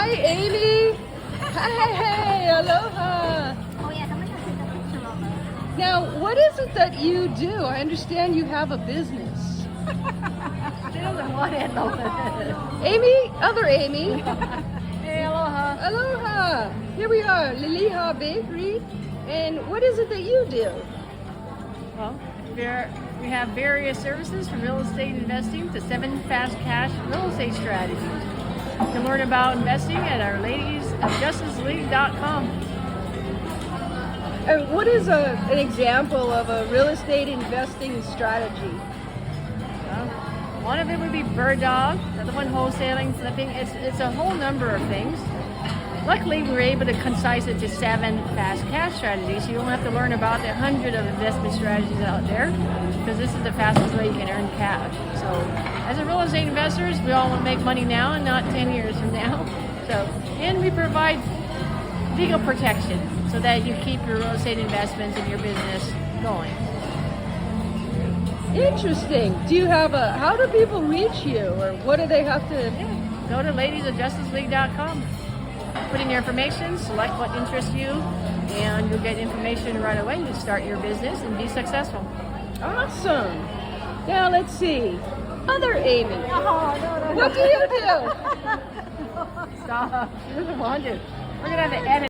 Hi, Amy. Hey, aloha. Oh yeah, someone has to take a picture of us. Now, what is it that you do? I understand you have a business. She doesn't want it though. Amy, other Amy. Hey, aloha. Aloha. Here we are, Liliha Bakery. And what is it that you do? Well, we have various services from real estate investing to 7 fast cash real estate strategies. You can learn about investing at our ladies of justiceleague.com. And what is an example of a real estate investing strategy? One of it would be bird dog, another one wholesaling, flipping. It's a whole number of things. Luckily, we were able to concise it to 7 fast cash strategies, so you don't have to learn about the 100 of investment strategies out there, because this is the fastest way you can earn cash. So, as a real estate investors, we all want to make money now and not 10 years from now. So, and we provide legal protection so that you keep your real estate investments and your business going. Interesting. Do you have how do people reach you, or what do they have to? Go to ladiesofjusticeleague.com. Put in your information, select what interests you, and you'll get information right away to start your business and be successful. Awesome. Now let's see. Other Amy. No. What do you do? Stop. She doesn't want to. We're going to have to edit.